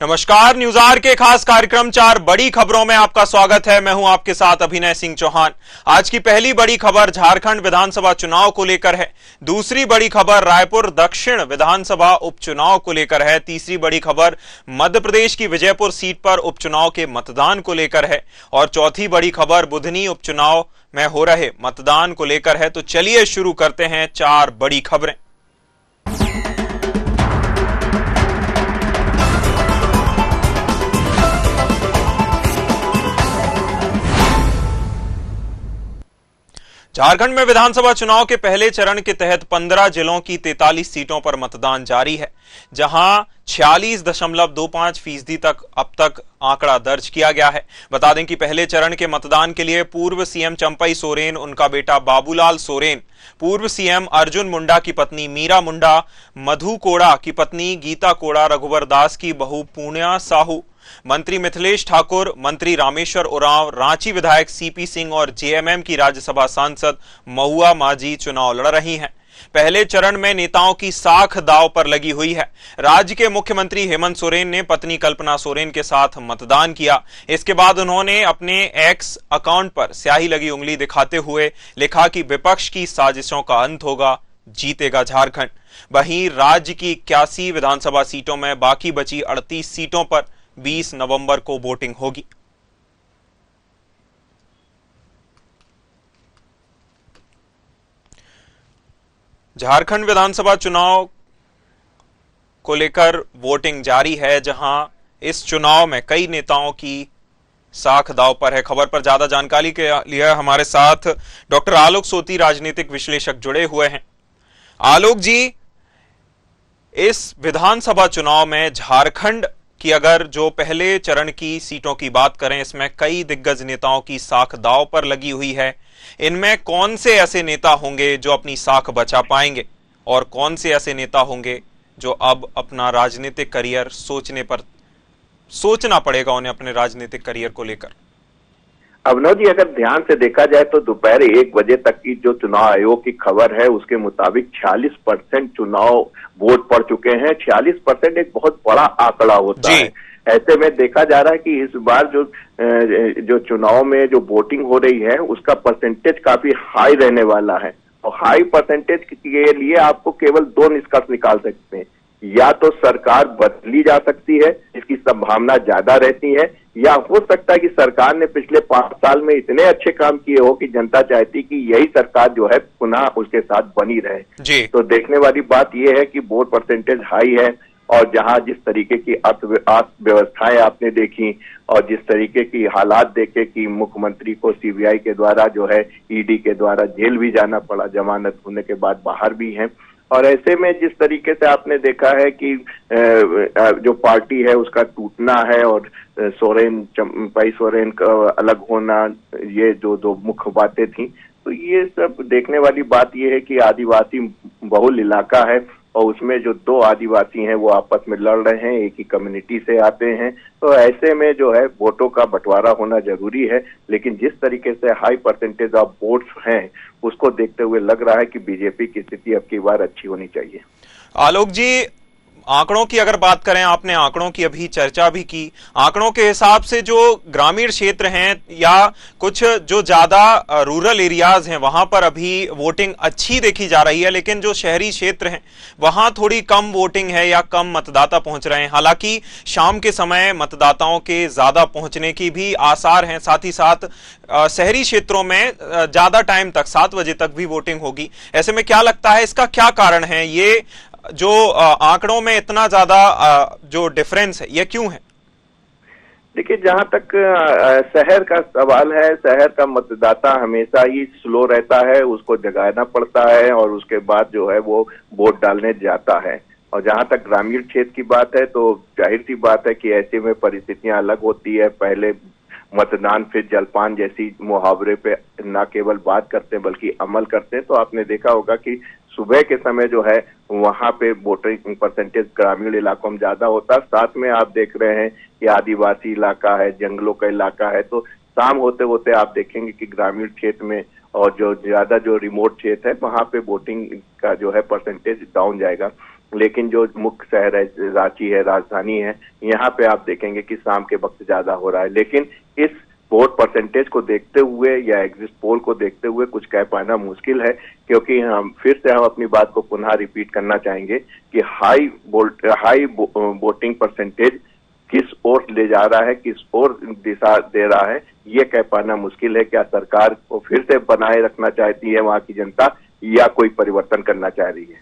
नमस्कार, news our के खास कार्यक्रम 4 बड़ी खबरों में आपका स्वागत है। मैं हूं आपके साथ अभिनय सिंह चौहान। आज की पहली बड़ी खबर झारखंड विधानसभा चुनाव को लेकर है। दूसरी बड़ी खबर रायपुर दक्षिण विधानसभा उपचुनाव को लेकर है। तीसरी बड़ी खबर मध्य प्रदेश की विजयपुर सीट पर उपचुनाव के मतदान को लेकर है और चौथी बड़ी खबर बुधनी उपचुनाव में हो रहे मतदान को लेकर है। तो चलिए शुरू करते हैं 4 बड़ी खबरें। झारखंड में विधानसभा चुनाव के पहले चरण के तहत 15 जिलों की 43 सीटों पर मतदान जारी है, जहां 46.25% तक अब तक आंकड़ा दर्ज किया गया है। बता दें कि पहले चरण के मतदान के लिए पूर्व सीएम चंपई सोरेन, उनका बेटा बाबूलाल सोरेन, पूर्व सीएम अर्जुन मुंडा की पत्नी मीरा मुंडा, मधु कोड़ा की पत्नी गीता कोड़ा, रघुवर दास की बहू पूर्णिया साहू, मंत्री मिथिलेश ठाकुर, मंत्री रामेश्वर उरांव, रांची विधायक सीपी सिंह और जेएमएम की राज्यसभा सांसद महुआ माझी चुनाव लड़ रही हैं। पहले चरण में नेताओं की साख दांव पर लगी हुई है। राज्य के मुख्यमंत्री हेमंत सोरेन ने पत्नी कल्पना सोरेन के साथ मतदान किया। इसके बाद उन्होंने अपने एक्स अकाउंट पर स्याही लगी उंगली दिखाते हुए लिखा कि विपक्ष की साजिशों का अंत होगा, जीतेगा झारखंड। वहीं राज्य की 81 विधानसभा सीटों में बाकी बची 38 सीटों पर 20 नवंबर को वोटिंग होगी। झारखंड विधानसभा चुनाव को लेकर वोटिंग जारी है, जहां इस चुनाव में कई नेताओं की साख दांव पर है। खबर पर ज्यादा जानकारी के लिए हमारे साथ डॉक्टर आलोक सोती, राजनीतिक विश्लेषक, जुड़े हुए हैं। आलोक जी, इस विधानसभा चुनाव में झारखंड कि अगर जो पहले चरण की सीटों की बात करें, इसमें कई दिग्गज नेताओं की साख दांव पर लगी हुई है। इनमें कौन से ऐसे नेता होंगे जो अपनी साख बचा पाएंगे और कौन से ऐसे नेता होंगे जो अब अपना राजनीतिक करियर सोचना पड़ेगा उन्हें अपने राजनीतिक करियर को लेकर? अभिनव जी, अगर ध्यान से देखा जाए तो दोपहर 1 बजे तक की जो चुनाव आयोग की खबर है उसके मुताबिक 46% चुनाव वोट पड़ चुके हैं। 46% एक बहुत बड़ा आंकड़ा होता है। ऐसे में देखा जा रहा है कि इस बार जो चुनाव में जो वोटिंग हो रही है उसका परसेंटेज काफी हाई रहने वाला है। और हाई परसेंटेज के लिए आपको केवल 2 निष्कर्ष निकाल सकते हैं। या तो सरकार बदली जा सकती है, इसकी संभावना ज्यादा रहती है, या हो सकता है कि सरकार ने पिछले 5 साल में इतने अच्छे काम किए हो कि जनता चाहती कि यही सरकार जो है पुनः उसके साथ बनी रहे। तो देखने वाली बात यह है कि वोट परसेंटेज हाई है और जहां जिस तरीके की अर्थव्यवस्थाएं आपने देखी और जिस तरीके की हालात देखे कि मुख्यमंत्री को सीबीआई के द्वारा जो है ईडी के द्वारा जेल भी जाना पड़ा, जमानत होने के बाद बाहर भी हैं। और ऐसे में जिस तरीके से आपने देखा है कि जो पार्टी है उसका टूटना है और चंपई सोरेन का अलग होना, ये जो 2 मुख्य बातें थी, तो ये सब देखने वाली बात ये है कि आदिवासी बहुल इलाका है और उसमें जो 2 आदिवासी हैं वो आपस में लड़ रहे हैं, एक ही कम्युनिटी से आते हैं। तो ऐसे में जो है वोटों का बंटवारा होना जरूरी है। लेकिन जिस तरीके से हाई परसेंटेज ऑफ वोट्स हैं उसको देखते हुए लग रहा है कि बीजेपी की स्थिति अब की बार अच्छी होनी चाहिए। आलोक जी, आंकड़ों की अगर बात करें, आपने आंकड़ों की अभी चर्चा भी की। आंकड़ों के हिसाब से जो ग्रामीण क्षेत्र हैं या कुछ जो ज्यादा रूरल एरियाज हैं वहां पर अभी वोटिंग अच्छी देखी जा रही है, लेकिन जो शहरी क्षेत्र हैं वहां थोड़ी कम वोटिंग है या कम मतदाता पहुंच रहे हैं। हालांकि शाम के समय मतदाताओं के ज्यादा पहुंचने की भी आसार हैं। साथ ही साथ शहरी क्षेत्रों में ज्यादा टाइम तक 7 बजे तक भी वोटिंग होगी। ऐसे में क्या लगता है, इसका क्या कारण है? ये जो आंकड़ों में इतना ज्यादा जो डिफरेंस है, ये क्यों है? देखिए, जहां तक शहर का सवाल है, शहर का मतदाता हमेशा ही स्लो रहता है, उसको जगाना पड़ता है और उसके बाद जो है वो वोट डालने जाता है। और जहां तक ग्रामीण क्षेत्र की बात है तो जाहिर सी बात है कि ऐसे में परिस्थितियां अलग होती है। पहले मतदान फिर जलपान जैसी मुहावरे पे न केवल बात करते हैं बल्कि अमल करते हैं। तो आपने देखा होगा कि सुबह के समय जो है वहां पे वोटिंग परसेंटेज ग्रामीण इलाकों में ज्यादा होता है। साथ में आप देख रहे हैं कि आदिवासी इलाका है, जंगलों का इलाका है, तो शाम होते होते आप देखेंगे कि ग्रामीण क्षेत्र में और जो ज्यादा जो रिमोट क्षेत्र है वहां पे वोटिंग का जो है परसेंटेज डाउन जाएगा। लेकिन जो मुख्य शहर है, रांची है, राजधानी है, यहाँ पे आप देखेंगे कि शाम के वक्त ज्यादा हो रहा है। लेकिन इस वोट परसेंटेज को देखते हुए या एग्जिट पोल को देखते हुए कुछ कह पाना मुश्किल है, क्योंकि हम फिर से अपनी बात को पुनः रिपीट करना चाहेंगे कि हाई वोटिंग परसेंटेज किस ओर ले जा रहा है, किस ओर दिशा दे रहा है, ये कह पाना मुश्किल है। क्या सरकार को फिर से बनाए रखना चाहती है वहां की जनता, या कोई परिवर्तन करना चाह रही है?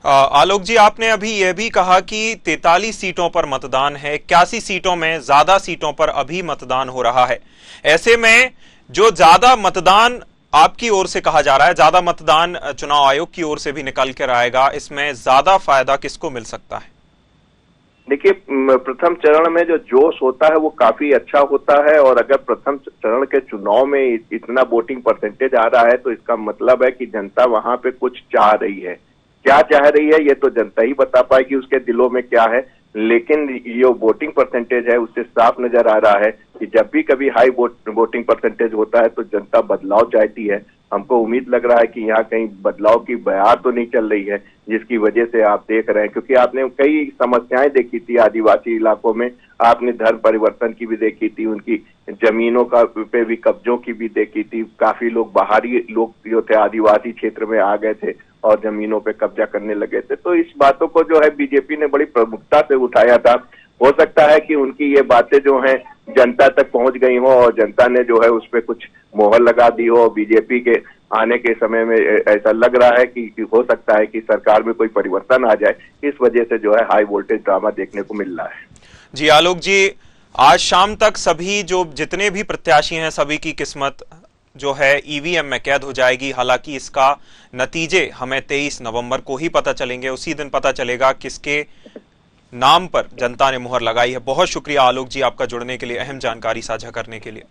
आलोक जी, आपने अभी यह भी कहा कि 43 सीटों पर मतदान है, 81 सीटों में ज्यादा सीटों पर अभी मतदान हो रहा है। ऐसे में जो ज्यादा मतदान आपकी ओर से कहा जा रहा है, ज्यादा मतदान चुनाव आयोग की ओर से भी निकल कर आएगा, इसमें ज्यादा फायदा किसको मिल सकता है? देखिए, प्रथम चरण में जो जोश होता है वो काफी अच्छा होता है, और अगर प्रथम चरण के चुनाव में इतना वोटिंग परसेंटेज आ रहा है तो इसका मतलब है कि जनता वहां पे कुछ चाह रही है। क्या चाह रही है ये तो जनता ही बता पाएगी उसके दिलों में क्या है, लेकिन ये वोटिंग परसेंटेज है उससे साफ नजर आ रहा है कि जब भी कभी हाई वोटिंग परसेंटेज होता है तो जनता बदलाव चाहती है। हमको उम्मीद लग रहा है कि यहाँ कहीं बदलाव की बयार तो नहीं चल रही है, जिसकी वजह से आप देख रहे हैं, क्योंकि आपने कई समस्याएं देखी थी आदिवासी इलाकों में, आपने धर्म परिवर्तन की भी देखी थी, उनकी जमीनों का पे भी कब्जों की भी देखी थी। काफी लोग बाहरी लोग जो थे आदिवासी क्षेत्र में आ गए थे और जमीनों पे कब्जा करने लगे थे। तो इस बातों को जो है बीजेपी ने बड़ी प्रमुखता से उठाया था। हो सकता है कि उनकी ये बातें जो हैं जनता तक पहुंच गई हो और जनता ने जो है उस पर कुछ मोहर लगा दी हो। बीजेपी के आने के समय में ऐसा लग रहा है कि हो सकता है कि सरकार में कोई परिवर्तन आ जाए, इस वजह से जो है हाई वोल्टेज ड्रामा देखने को मिल रहा है। जी आलोक जी, आज शाम तक सभी जो जितने भी प्रत्याशी हैं सभी की किस्मत जो है ईवीएम में कैद हो जाएगी। हालांकि इसका नतीजे हमें 23 नवंबर को ही पता चलेंगे, उसी दिन पता चलेगा किसके नाम पर जनता ने मुहर लगाई है। बहुत शुक्रिया आलोक जी आपका जुड़ने के लिए, अहम जानकारी साझा करने के लिए।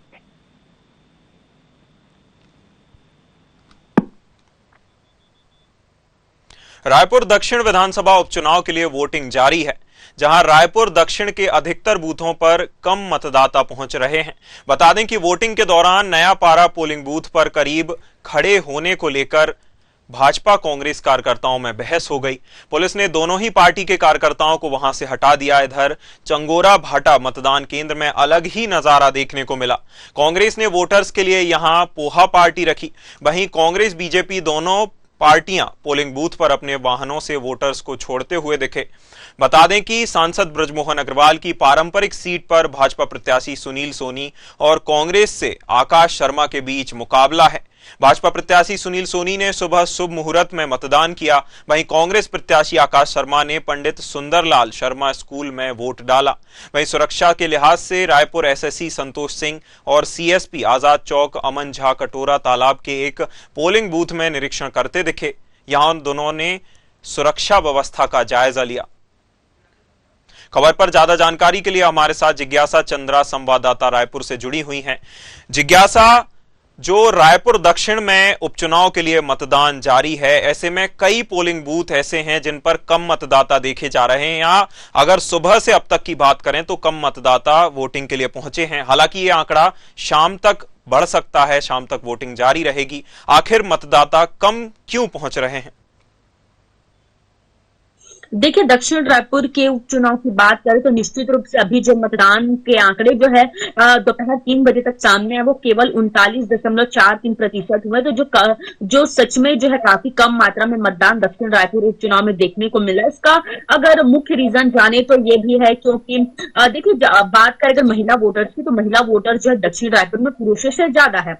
रायपुर दक्षिण विधानसभा उपचुनाव के लिए वोटिंग जारी है, जहां रायपुर दक्षिण के अधिकतर बूथों पर कम मतदाता पहुंच रहे हैं। बता दें कि वोटिंग के दौरान नया पारा पोलिंग बूथ पर करीब खड़े होने को लेकर भाजपा कांग्रेस कार्यकर्ताओं में बहस हो गई। पुलिस ने दोनों ही पार्टी के कार्यकर्ताओं को वहां से हटा दिया। इधर चंगोरा भाटा मतदान केंद्र में अलग ही नजारा देखने को मिला। कांग्रेस ने वोटर्स के लिए यहां पोहा पार्टी रखी, वहीं कांग्रेस बीजेपी दोनों पार्टियां पोलिंग बूथ पर अपने वाहनों से वोटर्स को छोड़ते हुए दिखे। बता दें कि सांसद बृजमोहन अग्रवाल की पारंपरिक सीट पर भाजपा प्रत्याशी सुनील सोनी और कांग्रेस से आकाश शर्मा के बीच मुकाबला है। भाजपा प्रत्याशी सुनील सोनी ने सुबह शुभ मुहूर्त में मतदान किया, वहीं कांग्रेस प्रत्याशी आकाश शर्मा ने पंडित सुंदरलाल शर्मा स्कूल में वोट डाला। वहीं सुरक्षा के लिहाज से रायपुर एसएससी संतोष सिंह और सीएसपी आजाद चौक अमन झा कटोरा तालाब के एक पोलिंग बूथ में निरीक्षण करते दिखे। यहां दोनों ने सुरक्षा व्यवस्था का जायजा लिया। खबर पर ज्यादा जानकारी के लिए हमारे साथ जिज्ञासा चंद्रा संवाददाता रायपुर से जुड़ी हुई हैं। जिज्ञासा, जो रायपुर दक्षिण में उपचुनाव के लिए मतदान जारी है, ऐसे में कई पोलिंग बूथ ऐसे हैं जिन पर कम मतदाता देखे जा रहे हैं, या अगर सुबह से अब तक की बात करें तो कम मतदाता वोटिंग के लिए पहुंचे हैं। हालांकि ये आंकड़ा शाम तक बढ़ सकता है, शाम तक वोटिंग जारी रहेगी। आखिर मतदाता कम क्यों पहुंच रहे हैं? देखिए, दक्षिण रायपुर के उपचुनाव की बात करें तो निश्चित रूप से अभी जो मतदान के आंकड़े जो है दोपहर 3 बजे तक सामने है, वो केवल 39.43% हुए। तो जो सच में जो है काफी कम मात्रा में मतदान दक्षिण रायपुर उपचुनाव में देखने को मिला। इसका अगर मुख्य रीजन जाने तो ये भी है क्योंकि देखिए, बात करें अगर महिला वोटर्स की, तो महिला वोटर जो है दक्षिण रायपुर में पुरुषों से ज्यादा है।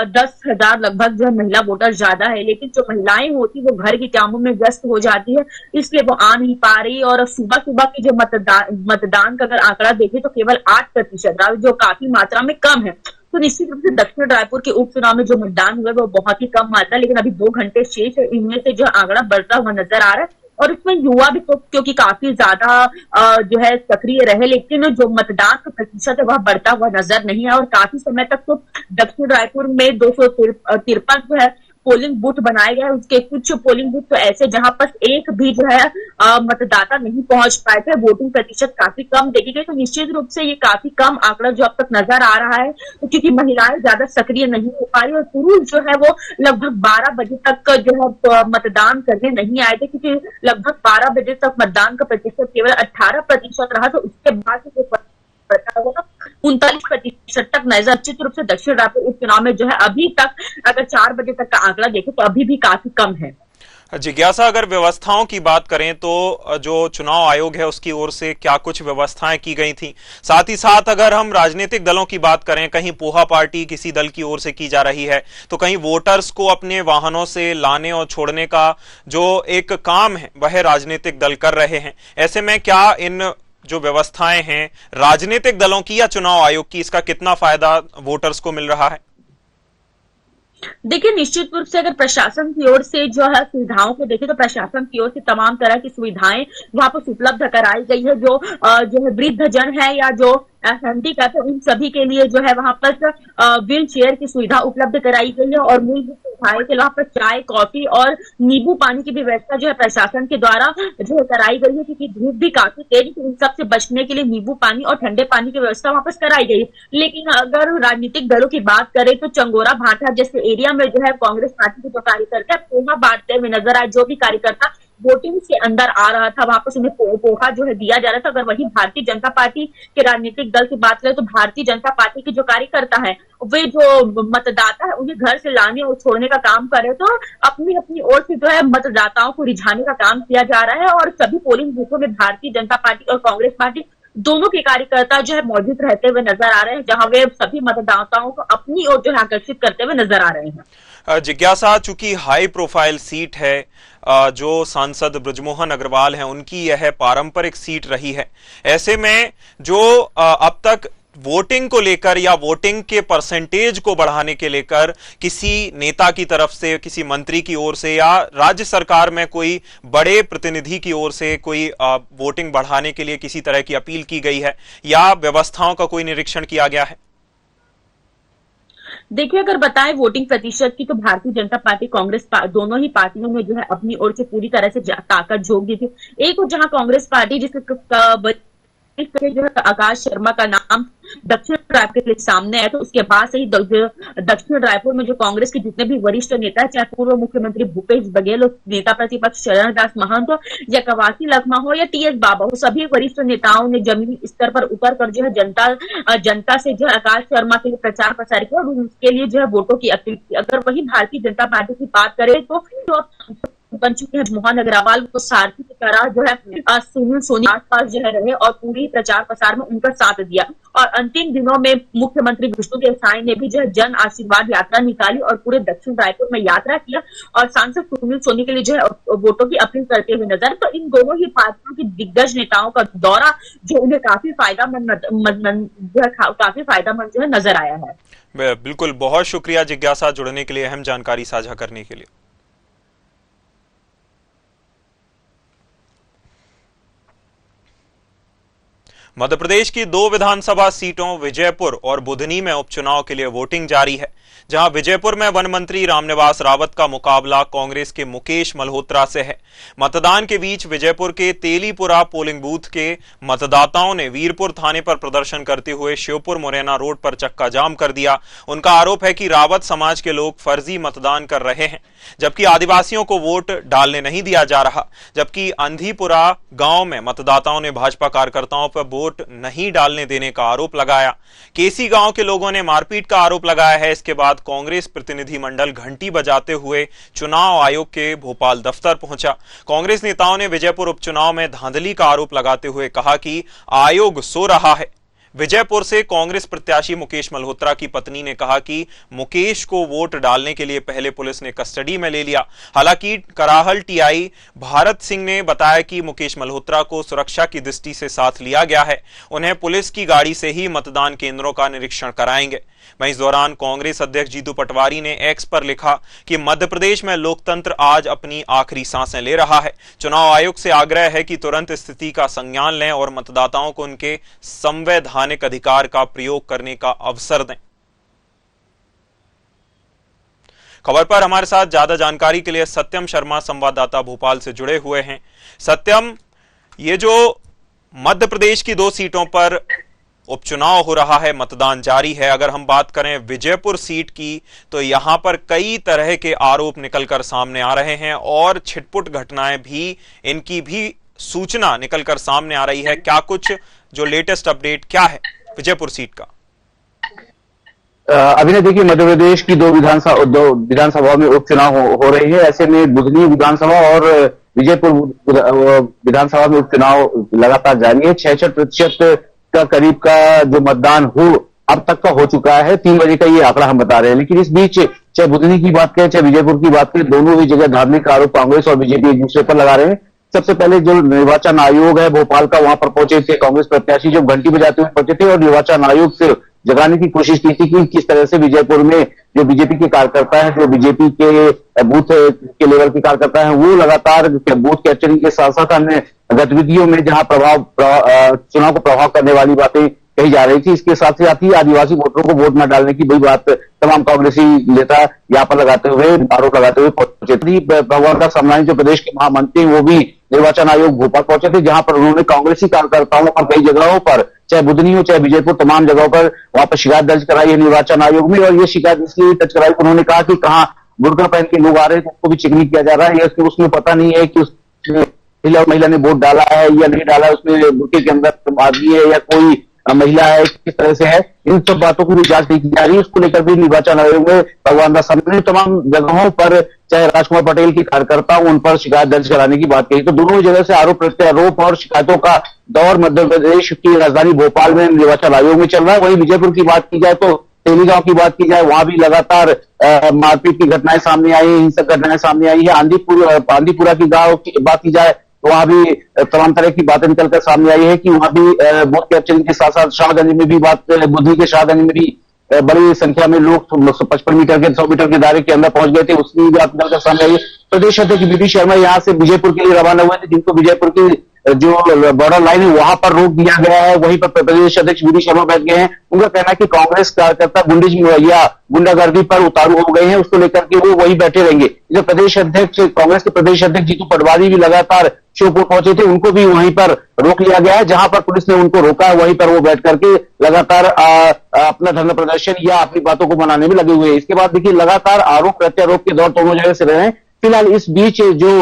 10,000 लगभग जो है महिला वोटर ज्यादा है, लेकिन जो महिलाएं होती वो घर के कामों में व्यस्त हो जाती है, इसलिए वो आ नहीं पा रही। और सुबह सुबह की जो मतदान का अगर आंकड़ा देखें तो केवल 8%, जो काफी मात्रा में कम है। तो निश्चित रूप से दक्षिण रायपुर के उपचुनाव में जो मतदान हुआ वो बहुत ही कम मात्रा, लेकिन अभी 2 घंटे शेष है, इनमें से जो आंकड़ा बढ़ता हुआ नजर आ रहा है। और इसमें युवा भी तो क्योंकि काफी ज्यादा जो है सक्रिय रहे, लेकिन जो मतदान का प्रतिशत है वह बढ़ता हुआ नजर नहीं है। और काफी समय तक तो दक्षिण रायपुर में 253 जो है पोलिंग बूथ बनाए गए, उसके कुछ पोलिंग बूथ तो ऐसे जहां पर एक भी जो है मतदाता नहीं पहुंच पाए थे, वोटिंग प्रतिशत काफी कम देखी गई। तो निश्चित रूप से ये काफी कम आंकड़ा जो अब तक नजर आ रहा है, तो क्योंकि महिलाएं ज्यादा सक्रिय नहीं हो पा रही और पुरुष जो है वो लगभग 12 बजे तक जो है मतदान करने नहीं आए थे, क्योंकि लगभग 12 बजे तक मतदान का प्रतिशत केवल 18% रहा। तो उसके बाद 39% तक नजर। निश्चित रूप से दक्षिण रायपुर उपचुनाव में जो है अभी तक अगर 4 बजे तक का आंकड़ा देखें तो अभी भी काफी कम है। जिज्ञासा, अगर व्यवस्थाओं की बात करें तो जो चुनाव आयोग है उसकी ओर से क्या कुछ व्यवस्थाएं की गई थी? साथ ही साथ अगर हम राजनीतिक दलों की बात करें, कहीं पोहा पार्टी किसी दल की ओर से की जा रही है, तो कहीं वोटर्स को अपने वाहनों से लाने और छोड़ने का जो एक काम है वह राजनीतिक दल कर रहे हैं। ऐसे में क्या इन जो व्यवस्थाएं हैं राजनीतिक दलों की या चुनाव आयोग की, इसका कितना फायदा वोटर्स को मिल रहा है? देखिए, निश्चित रूप से अगर प्रशासन की ओर से जो है सुविधाओं को देखें तो प्रशासन की ओर से तमाम तरह की सुविधाएं वहां पर उपलब्ध कराई गई है। जो है वृद्ध जन है या जो हैंडीकैप है, उन सभी के लिए जो है वहां पर व्हील चेयर की सुविधा उपलब्ध कराई गई है और मूलभूत सुविधाएं के वहां पर चाय, कॉफी और नींबू पानी की भी व्यवस्था जो है प्रशासन के द्वारा जो है कराई गई है, क्योंकि धूप भी काफी तेज, तो इन सब से बचने के लिए नींबू पानी और ठंडे पानी की व्यवस्था वहां पर कराई गई है। लेकिन अगर राजनीतिक दलों की बात करें तो चंगोरा भाटा जैसे एरिया में जो है कांग्रेस पार्टी के जो कार्यकर्ता पोहा बांटते हुए नजर आए। जो भी कार्यकर्ता वोटिंग से अंदर आ रहा था वहां पर उन्हें पोहा जो है दिया जा रहा था। अगर वही भारतीय जनता पार्टी के राजनीतिक दल की बात करें तो भारतीय जनता पार्टी के जो कार्यकर्ता है वे जो मतदाता है उन्हें घर से लाने और छोड़ने का काम करे, तो अपनी अपनी ओर से जो है मतदाताओं को रिझाने का काम किया जा रहा है। और सभी पोलिंग बूथों में भारतीय जनता पार्टी और कांग्रेस पार्टी दोनों के कार्यकर्ता जो है मौजूद रहते हुए नजर आ रहे हैं, जहां वे सभी मतदाताओं को अपनी ओर जो है आकर्षित करते हुए नजर आ रहे हैं। जिज्ञासा, चूंकि हाई प्रोफाइल सीट है, जो सांसद बृजमोहन अग्रवाल हैं उनकी यह पारंपरिक सीट रही है, ऐसे में जो अब तक वोटिंग को लेकर या वोटिंग के परसेंटेज को बढ़ाने के लेकर किसी नेता की तरफ से, किसी मंत्री की ओर से या राज्य सरकार में कोई बड़े प्रतिनिधि की ओर से कोई वोटिंग बढ़ाने के लिए किसी तरह की अपील की गई है या व्यवस्थाओं का कोई निरीक्षण किया गया है? देखिए, अगर बताएं वोटिंग प्रतिशत की तो भारतीय जनता पार्टी, कांग्रेस दोनों ही पार्टियों में जो है अपनी ओर से पूरी तरह से ताकत झोंक दी थी। एक और जहां कांग्रेस पार्टी जिसके जो है आकाश शर्मा का नाम दक्षिण रायपुर के सामने है, तो उसके बाद से ही दक्षिण रायपुर में जो कांग्रेस के जितने भी वरिष्ठ नेता है, चाहे पूर्व मुख्यमंत्री भूपेश बघेल, नेता प्रतिपक्ष चरणदास महंत हो या कवासी लखमा हो या टीएस बाबा हो, सभी वरिष्ठ नेताओं ने जमीनी स्तर पर उतर कर जो है जनता से जो है आकाश शर्मा के लिए प्रचार प्रसार किया और उसके लिए जो है वोटों की अपील की। अगर वही भारतीय जनता पार्टी की बात करें तो बन चुके हैं मोहन अग्रवाल को सारथी की तरह जो है सुनील सोनी आसपास जो है रहे और पूरी प्रचार प्रसार में उनका साथ दिया। और अंतिम दिनों में मुख्यमंत्री विष्णुदेव साय ने भी जो है जन आशीर्वाद यात्रा निकाली और पूरे दक्षिण रायपुर में यात्रा किया और सांसद सुनील सोनी के लिए जो है वोटों की अपील करते हुए नजर। तो इन दोनों ही पार्टियों की दिग्गज नेताओं का दौरा जो उन्हें काफी फायदामंद जो है नजर आया है। बिल्कुल, बहुत शुक्रिया जिज्ञासा, जुड़ने के लिए, अहम जानकारी साझा करने के लिए। मध्य प्रदेश की 2 विधानसभा सीटों विजयपुर और बुधनी में उपचुनाव के लिए वोटिंग जारी है, जहां विजयपुर में वन मंत्री रामनिवास रावत का मुकाबला कांग्रेस के मुकेश मल्होत्रा से है। मतदान के बीच विजयपुर के तेलीपुरा पोलिंग बूथ के मतदाताओं ने वीरपुर थाने पर प्रदर्शन करते हुए शिवपुर मुरैना रोड पर चक्का जाम कर दिया। उनका आरोप है कि रावत समाज के लोग फर्जी मतदान कर रहे हैं, जबकि आदिवासियों को वोट डालने नहीं दिया जा रहा। जबकि अंधीपुरा गांव में मतदाताओं ने भाजपा कार्यकर्ताओं पर वोट नहीं डालने देने का आरोप लगाया। केसी गांव के लोगों ने मारपीट का आरोप लगाया है। इसके बाद कांग्रेस प्रतिनिधिमंडल घंटी बजाते हुए चुनाव आयोग के भोपाल दफ्तर पहुंचा। कांग्रेस नेताओं ने विजयपुर उपचुनाव में धांधली का आरोप लगाते हुए कहा कि आयोग सो रहा है। विजयपुर से कांग्रेस प्रत्याशी मुकेश मल्होत्रा की पत्नी ने कहा कि मुकेश को वोट डालने के लिए पहले पुलिस ने कस्टडी में ले लिया। हालांकि कराहल टीआई भारत सिंह ने बताया कि मुकेश मल्होत्रा को सुरक्षा की दृष्टि से साथ लिया गया है। उन्हें पुलिस की गाड़ी से ही मतदान केंद्रों का निरीक्षण कराएंगे। वहीं इस दौरान कांग्रेस अध्यक्ष जीतू पटवारी ने एक्स पर लिखा कि मध्य प्रदेश में लोकतंत्र आज अपनी आखिरी सांसें ले रहा है। चुनाव आयोग से आग्रह है कि तुरंत स्थिति का संज्ञान लें और मतदाताओं को उनके संवैधानिक अधिकार का प्रयोग करने का अवसर दें। खबर पर हमारे साथ ज्यादा जानकारी के लिए सत्यम शर्मा संवाददाता भोपाल से जुड़े हुए हैं। सत्यम, ये जो मध्य प्रदेश की 2 सीटों पर उपचुनाव हो रहा है, मतदान जारी है, अगर हम बात करें विजयपुर सीट की तो यहां पर कई तरह के आरोप निकलकर सामने आ रहे हैं और छिटपुट घटनाएं भी, इनकी भी सूचना निकलकर सामने आ रही है। क्या कुछ जो लेटेस्ट अपडेट क्या है विजयपुर सीट का? अभी देखिए, मध्य प्रदेश की 2 विधानसभा में उपचुनाव हो रहे हैं। ऐसे में बुधनी विधानसभा और विजयपुर विधानसभा में उपचुनाव लगातार जारी है। 66% का करीब का जो मतदान अब तक का हो चुका है। 3 बजे का ये आंकड़ा हम बता रहे हैं। लेकिन इस बीच चाहे बुधनी की बात करें चाहे विजयपुर की बात करें, दोनों ही जगह धार्मिक आरोप कांग्रेस और बीजेपी एक दूसरे पर लगा रहे हैं। सबसे पहले जो निर्वाचन आयोग है भोपाल का, वहां पर पहुंचे थे कांग्रेस प्रत्याशी, जो घंटी बजाते हुए पहुंचे थे और निर्वाचन आयोग से जगाने की कोशिश की थी कि किस तरह से विजयपुर में जो बीजेपी के कार्यकर्ता है, जो बीजेपी के बूथ के लेवल के कार्यकर्ता है, वो लगातार बूथ कैप्चरिंग के साथ साथ अन्य गतिविधियों में जहां चुनाव को प्रभाव करने वाली बातें कही जा रही थी। इसके साथ ही आदिवासी वोटरों को वोट न डालने की बड़ी बात तमाम कांग्रेसी नेता यहाँ पर आरोप लगाते हुए पहुंचे थे। भगवान दास समनानी जो प्रदेश के महामंत्री, वो भी निर्वाचन आयोग भोपाल पहुंचे थे, जहां पर उन्होंने कांग्रेसी कार्यकर्ताओं पर कई जगहों पर, चाहे बुधनी हो चाहे विजयपुर, तमाम जगहों पर वहां पर शिकायत दर्ज कराई है निर्वाचन आयोग में। और ये शिकायत इसलिए दर्ज कराई, उन्होंने कहा कि कहाँ बुर्का पहन के लोग आ रहे हैं, उसको भी चिकनी किया जा रहा है, उसमें पता नहीं है कि महिला ने वोट डाला है या नहीं डाला, उसमें बुर्के के अंदर आदमी है या कोई महिला है, किस तरह से है, इन सब बातों की भी जांच नहीं की जा रही है। उसको लेकर भी निर्वाचन आयोग में भगवान दास समनानी तमाम जगहों पर, चाहे राजकुमार पटेल के कार्यकर्ता उन पर शिकायत दर्ज कराने की बात कही। तो दोनों जगह से आरोप प्रत्यारोप और शिकायतों का दौर मध्य प्रदेश की राजधानी भोपाल में निर्वाचन आयोग में चल रहा है। वहीं विजयपुर की बात की जाए तो तेलीगांव की बात की जाए, वहां भी लगातार मारपीट की घटनाएं सामने आई है, हिंसक घटनाएं सामने आई है। आंदीपुरा की गांव की बात की जाए, वहां भी तमाम तरह की बातें निकलकर सामने आई है कि वहां भी बूथ कैप्चरिंग के साथ साथ शाहगंज में भी बुधनी के शाहगंज में भी बड़ी संख्या में लोग 55 मीटर के 100 मीटर के दायरे के अंदर पहुंच गए थे। उसकी बात निकलकर सामने आई है। प्रदेश अध्यक्ष बीडी शर्मा यहाँ से विजयपुर के लिए रवाना हुए थे, जिनको विजयपुर की जो बॉर्डर लाइन है वहां पर रोक दिया गया है। वहीं पर प्रदेश अध्यक्ष बीडी शर्मा बैठ गए हैं। उनका कहना है कि कांग्रेस कार्यकर्ता गुंडागर्दी पर उतारू हो गए हैं, उसको लेकर के वो वही बैठे रहेंगे। जो कांग्रेस के प्रदेश अध्यक्ष जीतू पटवारी भी लगातार श्योपुर पहुंचे थे, उनको भी वहीं पर रोक लिया गया है। जहां पर पुलिस ने उनको रोका है, वहीं पर वो बैठ करके लगातार अपना धरना प्रदर्शन या अपनी बातों को मनाने में लगे हुए हैं। इसके बाद देखिए, लगातार आरोप प्रत्यारोप के दौर दोनों जगह से रहे हैं। फिलहाल इस बीच जो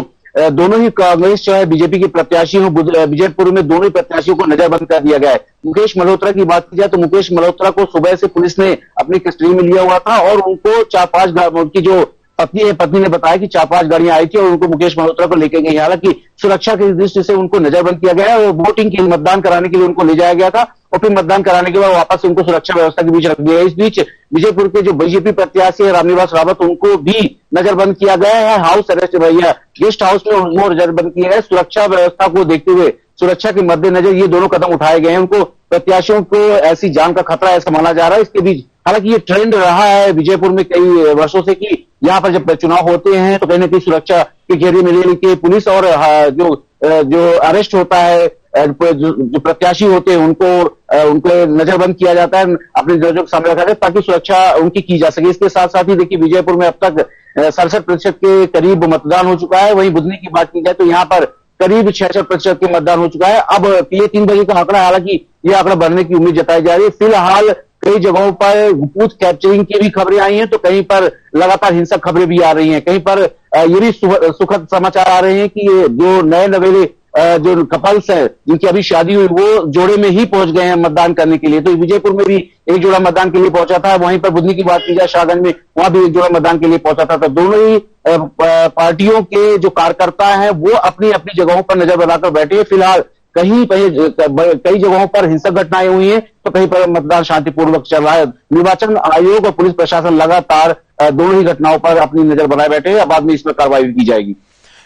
दोनों ही कांग्रेस चाहे बीजेपी के प्रत्याशी हो, विजयपुर में दोनों ही प्रत्याशियों को नजरबंद कर दिया गया है। मुकेश मल्होत्रा की बात की जाए तो मुकेश मल्होत्रा को सुबह से पुलिस ने अपनी कस्टडी में लिया हुआ था और उनको 4-5 उनकी जो पत्नी ने बताया कि 4-5 गाड़ियां आई थी और उनको मुकेश मल्होत्रा को लेके गई। हालांकि सुरक्षा की दृष्टि से उनको नजरबंद किया गया है और वोटिंग के मतदान कराने के लिए उनको ले जाया गया था और फिर मतदान कराने के बाद वापस उनको सुरक्षा व्यवस्था के बीच रख दिया। इस बीच विजयपुर के जो बीजेपी प्रत्याशी है रामनिवास रावत, उनको भी नजरबंद किया गया है। हाउस अरेस्ट भैया गेस्ट हाउस में उनको नजरबंद किया है। सुरक्षा व्यवस्था को देखते हुए, सुरक्षा के मद्देनजर ये दोनों कदम उठाए गए हैं। उनको प्रत्याशियों को ऐसी जान का खतरा ऐसा माना जा रहा है। इसके बीच हालांकि ये ट्रेंड रहा है विजयपुर में कई वर्षों से कि यहाँ पर जब चुनाव होते हैं तो कहीं ना कहीं सुरक्षा के घेरे में लेके पुलिस और जो अरेस्ट होता है, जो प्रत्याशी होते हैं उनको नजरबंद किया जाता है, अपने जजों के सामने रखा जाए ताकि सुरक्षा उनकी की जा सके। इसके साथ साथ ही देखिए, विजयपुर में अब तक 67% के करीब मतदान हो चुका है। वहीं बुधनी की बात की जाए तो यहाँ पर करीब 66% के मतदान हो चुका है। अब ये 3 बजे का आंकड़ा, हालांकि ये आंकड़ा बढ़ने की उम्मीद जताई जा रही है। फिलहाल कई जगहों पर बूथ कैप्चरिंग की भी खबरें आई हैं तो कहीं पर लगातार हिंसक खबरें भी आ रही हैं। कहीं पर ये भी सुखद समाचार आ रहे हैं कि जो नए नवेले जो कपल्स हैं जिनकी अभी शादी हुई, वो जोड़े में ही पहुंच गए हैं मतदान करने के लिए। तो विजयपुर में भी एक जोड़ा मतदान के लिए पहुंचा था। वहीं पर बुधनी की बात की जाए, शाहगंज में वहां भी एक जोड़ा मतदान के लिए पहुंचा था। तो दोनों ही पार्टियों के जो कार्यकर्ता हैं वो अपनी अपनी जगहों पर नजर बनाकर बैठे हैं। फिलहाल कई जगहों पर हिंसक घटनाएं हुई हैं तो कहीं पर मतदान शांतिपूर्वक चल रहा है। निर्वाचन आयोग और पुलिस प्रशासन लगातार दोनों ही घटनाओं पर अपनी नजर बनाए बैठे हैं। बाद में इस पर कार्रवाई की जाएगी।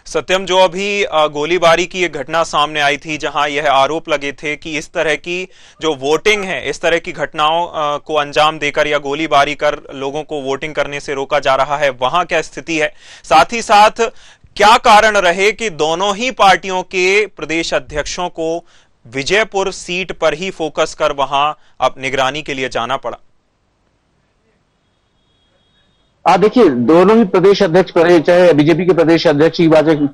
सत्यम, जो अभी गोलीबारी की एक घटना सामने आई थी जहां यह आरोप लगे थे कि इस तरह की जो वोटिंग है, इस तरह की घटनाओं को अंजाम देकर या गोलीबारी कर लोगों को वोटिंग करने से रोका जा रहा है, वहां क्या स्थिति है? साथ ही साथ क्या कारण रहे कि दोनों ही पार्टियों के प्रदेश अध्यक्षों को विजयपुर सीट पर ही फोकस कर वहां अब निगरानी के लिए जाना पड़ा? देखिए, दोनों ही प्रदेश अध्यक्ष, चाहे बीजेपी के प्रदेश अध्यक्ष की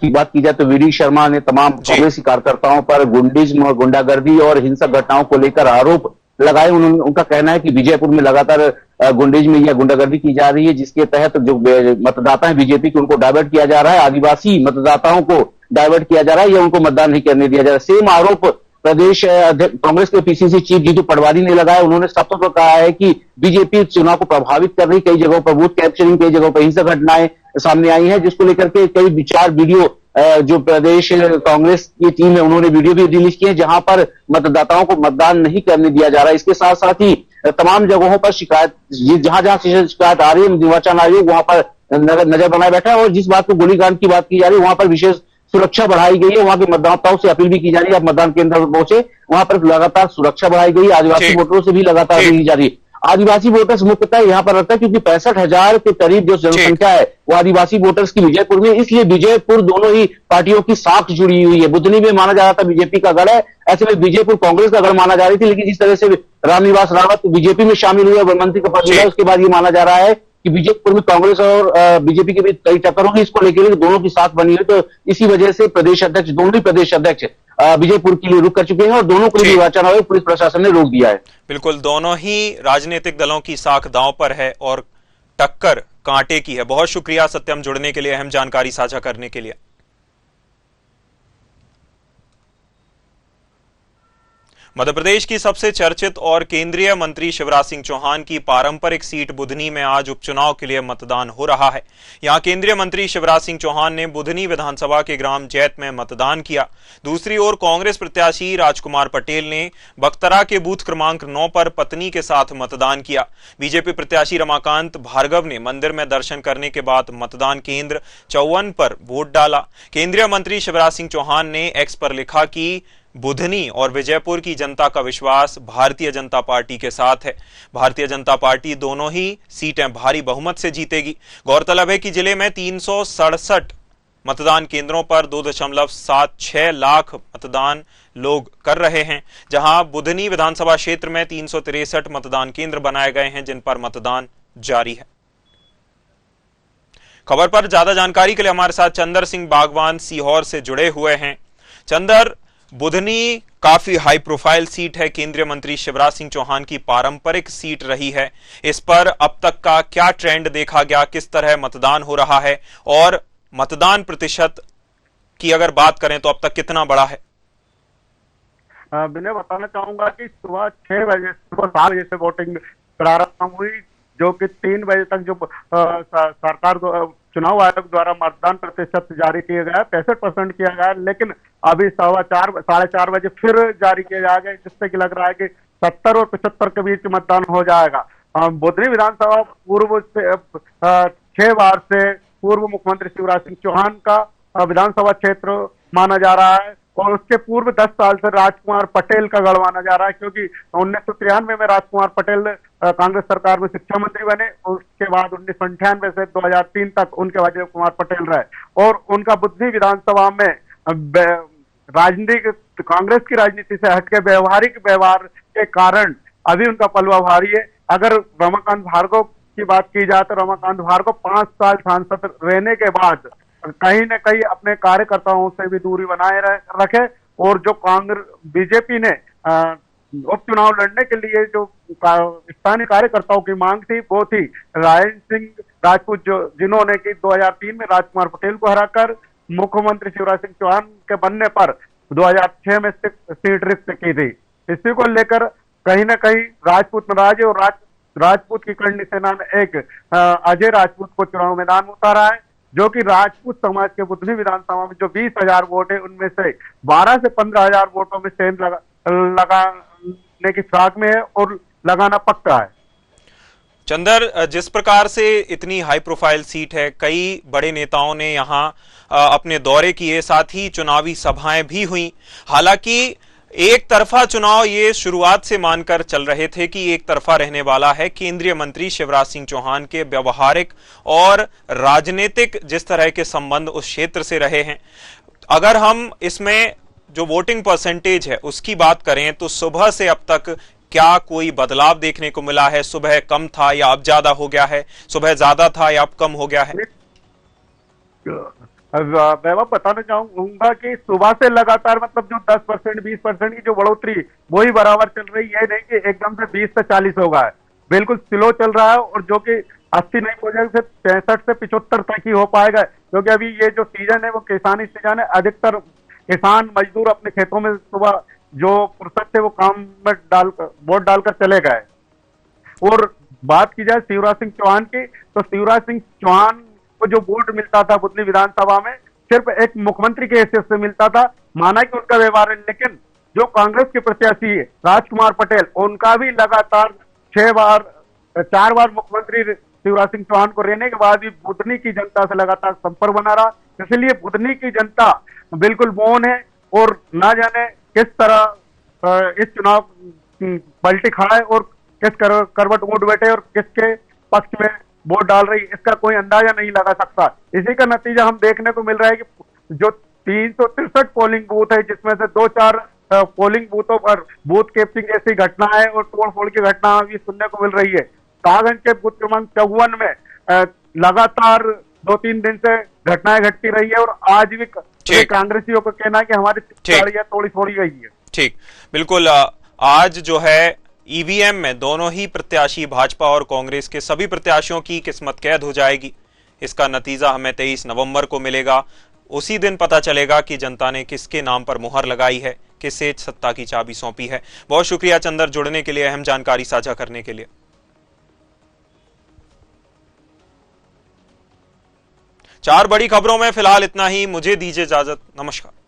बात की जाए तो वी.डी. शर्मा ने तमाम कांग्रेसी कार्यकर्ताओं पर गुंडिज्म, गुंडागर्दी और हिंसक घटनाओं को लेकर आरोप लगाए। उनका कहना है कि विजयपुर में लगातार गुंडिज्म या गुंडागर्दी की जा रही है, जिसके तहत जो मतदाता है बीजेपी के, उनको डाइवर्ट किया जा रहा है, आदिवासी मतदाताओं को डाइवर्ट किया जा रहा है या उनको मतदान नहीं करने दिया जा रहा है। सेम आरोप प्रदेश कांग्रेस के पीसीसी चीफ जीतू पटवारी ने लगाया। उन्होंने साफ तौर पर कहा है कि बीजेपी चुनाव को प्रभावित कर रही, कई जगहों पर बूथ कैप्चरिंग, कई जगहों पर हिंसक घटनाएं सामने आई हैं, जिसको लेकर के कई विचार वीडियो जो प्रदेश कांग्रेस की टीम है उन्होंने वीडियो भी रिलीज किए, जहां पर मतदाताओं को मतदान नहीं करने दिया जा रहा है। इसके साथ साथ ही तमाम जगहों पर शिकायत, जहां जहां शिकायत आ रही है, निर्वाचन आयोग वहां पर नजर बनाए बैठा है और जिस बात को गोलीकांड की बात की जा रही है वहां पर विशेष सुरक्षा बढ़ाई गई है। वहां के मतदाताओं से अपील भी की जा रही है, आप मतदान केंद्र पर पहुंचे, वहां पर लगातार सुरक्षा बढ़ाई गई है। आदिवासी वोटरों से भी लगातार की जा रही है। आदिवासी वोटर्स मुख्यतः यहाँ पर रहता है क्योंकि 65,000 के करीब जो जनसंख्या है वो आदिवासी वोटर्स की विजयपुर में, इसलिए विजयपुर दोनों ही पार्टियों की साख जुड़ी हुई है। बुधनी में माना जा रहा था बीजेपी का गढ़ है, ऐसे में विजयपुर कांग्रेस का गढ़ माना जा रही थी, लेकिन जिस तरह से रामनिवास रावत बीजेपी में शामिल हुए, वन मंत्री का पद मिला, उसके बाद ये माना जा रहा है कि बीजेपुर में कांग्रेस और बीजेपी के बीच कई टक्कर होगी। इसको लेकर दोनों की साथ बनी है, तो इसी वजह से प्रदेश अध्यक्ष, दोनों ही प्रदेश अध्यक्ष विजयपुर के लिए रुक कर चुके हैं और दोनों को निर्वाचन आयोग, पुलिस प्रशासन ने रोक दिया है। बिल्कुल, दोनों ही राजनीतिक दलों की साख दांव पर है और टक्कर कांटे की है। बहुत शुक्रिया सत्यम, जुड़ने के लिए, अहम जानकारी साझा करने के लिए। मध्य प्रदेश की सबसे चर्चित और केंद्रीय मंत्री शिवराज सिंह चौहान की पारंपरिक सीट बुधनी में आज उपचुनाव के लिए मतदान हो रहा है। यहां केंद्रीय मंत्री शिवराज सिंह चौहान ने बुधनी विधानसभा के ग्राम जैत में मतदान किया। दूसरी ओर कांग्रेस प्रत्याशी राजकुमार पटेल ने बख्तरा के बूथ क्रमांक 9 पर पत्नी के साथ मतदान किया। बीजेपी प्रत्याशी रमाकांत भार्गव ने मंदिर में दर्शन करने के बाद मतदान केंद्र 54 पर वोट डाला। केंद्रीय मंत्री शिवराज सिंह चौहान ने एक्स पर लिखा कि बुधनी और विजयपुर की जनता का विश्वास भारतीय जनता पार्टी के साथ है। भारतीय जनता पार्टी दोनों ही सीटें भारी बहुमत से जीतेगी। गौरतलब है कि जिले में 367 मतदान केंद्रों पर 2.76 लाख मतदान लोग कर रहे हैं, जहां बुधनी विधानसभा क्षेत्र में 363 मतदान केंद्र बनाए गए हैं जिन पर मतदान जारी है। खबर पर ज्यादा जानकारी के लिए हमारे साथ चंदर सिंह बागवान सीहोर से जुड़े हुए हैं। चंदर, बुधनी काफी हाई प्रोफाइल सीट है, केंद्रीय मंत्री शिवराज सिंह चौहान की पारंपरिक सीट रही है। इस पर अब तक का क्या ट्रेंड देखा गया, किस तरह मतदान हो रहा है और मतदान प्रतिशत की अगर बात करें तो अब तक कितना बढ़ा है? मैं बताना चाहूंगा कि सुबह 6 बजे, सुबह 7 बजे से वोटिंग प्रारंभ हुई, जो कि 3 बजे तक जो सरकार चुनाव आयोग द्वारा मतदान प्रतिशत जारी किया गया 65% किया गया, लेकिन अभी 4:15 बजे फिर जारी किया जाएगा, जिससे कि लग रहा है कि 70 और 75 के बीच मतदान हो जाएगा। बुधनी विधानसभा पूर्व से 6 बार से पूर्व मुख्यमंत्री शिवराज सिंह चौहान का विधानसभा क्षेत्र माना जा रहा है और उसके पूर्व 10 साल से राजकुमार पटेल का गढ़ माना जा रहा है, क्योंकि 1993 में राजकुमार पटेल कांग्रेस सरकार में शिक्षा मंत्री बने और उसके बाद 1998 से 2003 तक उनके बाद कुमार पटेल रहे और उनका बुधनी विधानसभा में राजनीतिक कांग्रेस की राजनीति से हटके व्यवहारिक व्यवहार के कारण अभी उनका पलवा भारी है। अगर रमाकांत भार्गव की बात की जाए तो रमाकांत भार्गव 5 साल सांसद रहने के बाद कहीं न कहीं अपने कार्यकर्ताओं से भी दूरी बनाए रखे और जो कांग्रेस बीजेपी ने उपचुनाव लड़ने के लिए जो स्थानीय कार्यकर्ताओं की मांग थी वो थी राजेंद्र सिंह राजपूत, जो जिन्होंने कि 2003 में राजकुमार पटेल को हराकर मुख्यमंत्री शिवराज सिंह चौहान के बनने पर 2006 में सीट रिक्त की थी। इसी को लेकर कहीं न कहीं राजपूत नाराज और राजपूत की करनी सेना ने एक अजय राजपूत को चुनाव मैदान में उतारा है, जो कि राजपूत समाज के बुधनी विधानसभा में जो 20,000 वोट है उनमें से 12 से 15,000 वोटों में सेंध लगाने की फिराक में है और लगाना पक्का है। चंदर, जिस प्रकार से इतनी हाई प्रोफाइल सीट है, कई बड़े नेताओं ने यहां अपने दौरे किए, साथ ही चुनावी सभाएं भी हुई। हालांकि एक तरफा चुनाव ये शुरुआत से मानकर चल रहे थे कि एक तरफा रहने वाला है। केंद्रीय मंत्री शिवराज सिंह चौहान के व्यवहारिक और राजनीतिक जिस तरह के संबंध उस क्षेत्र से रहे हैं, अगर हम इसमें जो वोटिंग परसेंटेज है उसकी बात करें तो सुबह से अब तक क्या कोई बदलाव देखने को मिला है? सुबह कम था या अब ज्यादा हो गया है? सुबह ज्यादा था या अब कम हो गया है? मैं बताना चाहूंगा कि सुबह से लगातार मतलब जो 10% 20% की जो बढ़ोतरी वही बराबर चल रही है, नहीं कि एकदम से 20 से 40 हो गया है। बिल्कुल स्लो चल रहा है, और जो कि 80 नहीं हो जाएगा, 65 से 75 तक ही हो पाएगा, क्योंकि अभी ये जो सीजन है वो किसानी सीजन है। अधिकतर किसान मजदूर अपने खेतों में सुबह जो फुर्सत से वो काम में वोट डालकर चले गए। और बात की जाए शिवराज सिंह चौहान की, तो शिवराज सिंह चौहान को जो वोट मिलता था बुधनी विधानसभा में, सिर्फ एक मुख्यमंत्री के हैसियत से मिलता था। माना कि उनका व्यवहार है, लेकिन जो कांग्रेस के प्रत्याशी है राजकुमार पटेल, उनका भी लगातार 4 बार मुख्यमंत्री शिवराज सिंह चौहान को रहने के बाद भी बुधनी की जनता से लगातार संपर्क बना रहा। इसलिए बुधनी की जनता बिल्कुल मौन है, और ना जाने किस तरह इस चुनाव पलटी खड़ा है और किस करवट वोट बैठे और किसके पक्ष में वोट डाल रही, इसका कोई अंदाजा नहीं लगा सकता। इसी का नतीजा हम देखने को मिल रहा है कि जो 363 पोलिंग बूथ है, जिसमें से 2-4 पोलिंग बूथों पर बूथ कैप्चरिंग जैसी घटनाएं और तोड़फोड़ की घटना भी सुनने को मिल रही है। कागंज के बूथ क्रमांक 54 में लगातार 2-3 दिन से घटनाएं घटती रही है, और आज भी कांग्रेसियों का कहना है कि हमारी गाड़ियां तोड़ी गई है। ठीक, बिल्कुल। आज जो है ईवीएम में दोनों ही प्रत्याशी भाजपा और कांग्रेस के सभी प्रत्याशियों की किस्मत कैद हो जाएगी। इसका नतीजा हमें 23 नवंबर को मिलेगा। उसी दिन पता चलेगा कि जनता ने किसके नाम पर मुहर लगाई है, किसे सत्ता की चाबी सौंपी है। बहुत शुक्रिया चंदर, जुड़ने के लिए, अहम जानकारी साझा करने के लिए। 4 बड़ी खबरों में फिलहाल इतना ही। मुझे दीजिए इजाजत। नमस्कार।